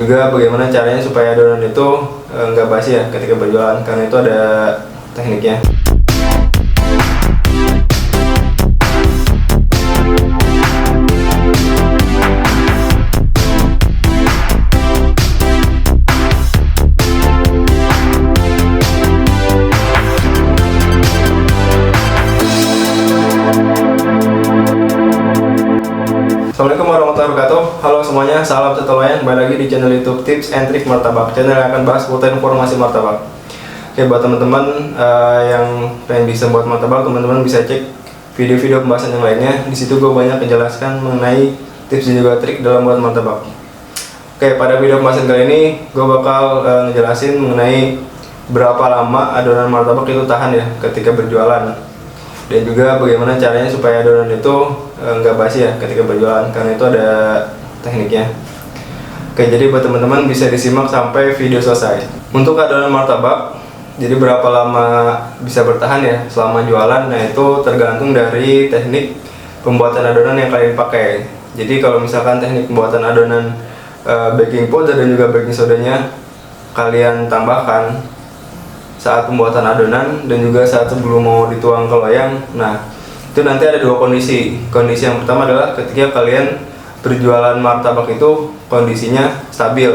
Juga bagaimana caranya supaya adonan itu nggak basi ya ketika berjualan, karena itu ada tekniknya. Assalamualaikum warahmatullahi wabarakatuh. Halo semuanya, salam satu loyang. Kembali lagi di channel YouTube Tips and Trick Martabak, channel yang akan bahas seputar informasi martabak. Oke, buat teman-teman yang pengen bisa buat martabak, teman-teman bisa cek video-video pembahasan yang lainnya. Di situ gue banyak menjelaskan mengenai tips dan juga trik dalam buat martabak. Oke, pada video pembahasan kali ini gue bakal ngejelasin mengenai berapa lama adonan martabak itu tahan ya ketika berjualan, dan juga bagaimana caranya supaya adonan itu nggak basi ya ketika berjualan, karena itu ada tekniknya. Oke, jadi buat teman-teman bisa disimak sampai video selesai. Untuk adonan martabak, jadi berapa lama bisa bertahan ya selama jualan, nah itu tergantung dari teknik pembuatan adonan yang kalian pakai. Jadi kalau misalkan teknik pembuatan adonan baking powder dan juga baking sodanya kalian tambahkan saat pembuatan adonan dan juga saat sebelum mau dituang ke loyang, nah itu nanti ada dua kondisi. Kondisi yang pertama adalah ketika kalian berjualan martabak itu kondisinya stabil.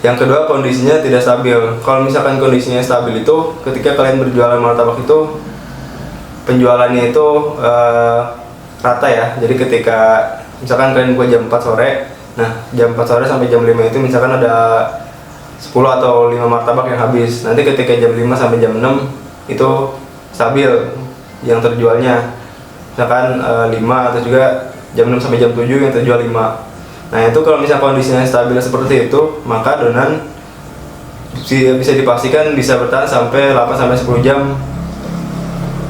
Yang kedua, kondisinya tidak stabil. Kalau misalkan kondisinya stabil itu ketika kalian berjualan martabak itu penjualannya itu rata ya. Jadi ketika misalkan kalian buka jam 4 sore, nah jam 4 sore sampai jam 5 itu misalkan ada 10 atau 5 martabak yang habis. Nanti ketika jam 5 sampai jam 6 itu stabil yang terjualnya, misalkan 5, atau juga jam 6 sampai jam 7 yang terjual 5. Nah itu kalau misalnya kondisinya stabil seperti itu, maka adonan bisa dipastikan bisa bertahan sampai 8 sampai 10 jam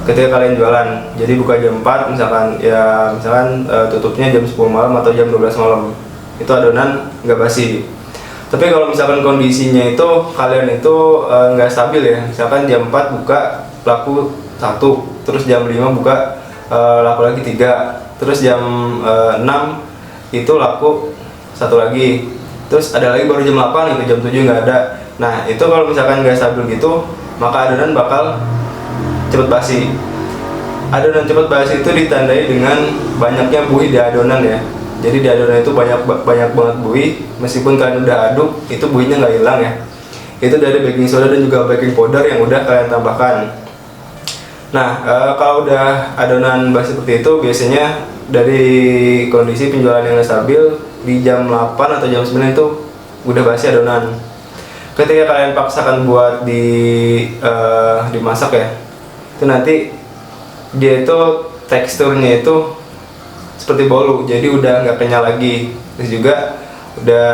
ketika kalian jualan. Jadi buka jam 4 misalkan tutupnya jam 10 malam atau jam 12 malam, itu adonan nggak basi. Tapi kalau misalkan kondisinya itu kalian itu nggak stabil ya, misalkan jam 4 buka laku 1, terus jam 5 buka laku lagi 3, terus jam 6 itu laku 1 lagi, terus ada lagi baru jam 8 itu jam 7 nggak ada. Nah itu kalau misalkan nggak stabil gitu, maka adonan bakal cepet basi. Adonan cepet basi itu ditandai dengan banyaknya buih di adonan ya. Jadi di adonan itu banyak banget buih, meskipun kalian udah aduk itu buihnya nggak hilang ya. Itu dari baking soda dan juga baking powder yang udah kalian tambahkan. Nah kalau udah adonan basi seperti itu, biasanya dari kondisi penjualan yang stabil di jam 8 atau jam 9 itu udah basi adonan. Ketika kalian paksakan buat dimasak ya, itu nanti dia itu teksturnya itu seperti bolu, jadi udah nggak kenyal lagi, terus juga udah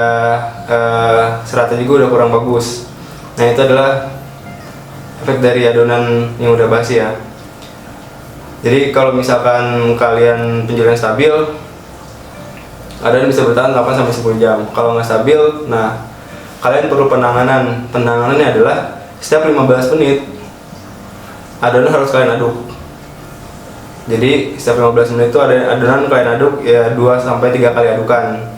seratnya juga udah kurang bagus. Nah itu adalah efek dari adonan yang udah basi ya. Jadi kalau misalkan kalian penjualan stabil, adonan bisa bertahan 8 sampai 10 jam. Kalau nggak stabil, nah kalian perlu penanganan. Penanganannya adalah setiap 15 menit adonan harus kalian aduk. Jadi setiap 15 menit itu adonan kalian aduk ya 2 sampai 3 kali adukan.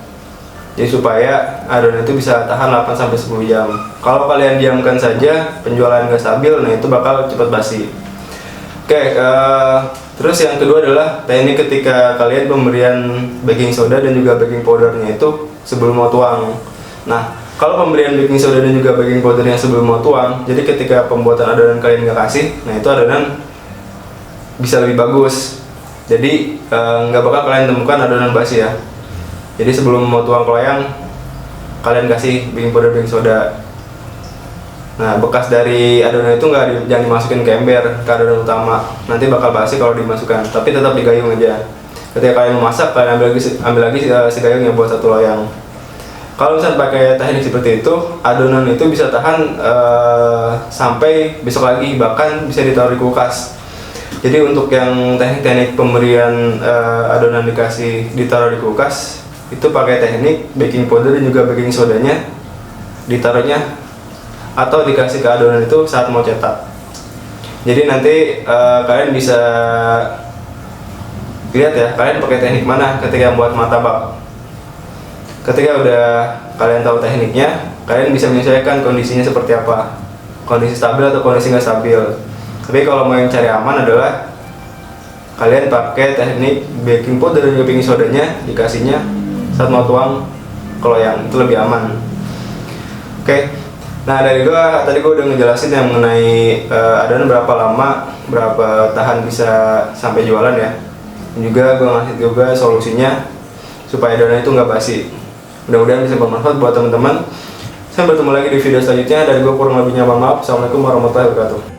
Jadi supaya adonan itu bisa tahan 8 sampai 10 jam. Kalau kalian diamkan saja, penjualan nggak stabil, nah itu bakal cepat basi. Oke, terus yang kedua adalah teknik ketika kalian pemberian baking soda dan juga baking powdernya itu sebelum mau tuang. Nah, kalau pemberian baking soda dan juga baking powdernya sebelum mau tuang, jadi ketika pembuatan adonan kalian nggak kasih, nah itu adonan bisa lebih bagus. Jadi nggak bakal kalian temukan adonan basi ya. Jadi sebelum mau tuang ke loyang, kalian kasih baking powder, baking soda. Nah bekas dari adonan itu jangan dimasukin ke ember, ke adonan utama, nanti bakal basi kalau dimasukkan. Tapi tetap digayung aja. Ketika kalian memasak, kalian ambil lagi si gayungnya buat satu loyang. Kalau misalnya pakai teknik seperti itu, adonan itu bisa tahan sampai besok lagi, bahkan bisa ditaruh di kulkas. Jadi untuk yang teknik pemberian adonan ditaruh di kulkas, itu pakai teknik baking powder dan juga baking sodanya ditaruhnya atau dikasih ke adonan itu saat mau cetak. Jadi nanti kalian bisa lihat ya, kalian pakai teknik mana ketika membuat martabak. Ketika udah kalian tahu tekniknya, kalian bisa menyesuaikan kondisinya seperti apa, kondisi stabil atau kondisi nggak stabil. Tapi kalau mau yang cari aman adalah kalian pakai teknik baking powder dan baking sodanya dikasihnya saat mau tuang kalau yang itu lebih aman. Oke. Nah dari tadi gue udah ngejelasin yang mengenai adonan berapa lama, berapa tahan bisa sampai jualan ya. Dan juga gue ngasih juga solusinya supaya adonan itu nggak basi. Mudah-mudahan bisa bermanfaat buat teman-teman. Sampai bertemu lagi di video selanjutnya. Dari gue kurang lebihnya mohon maaf. Assalamualaikum warahmatullahi wabarakatuh.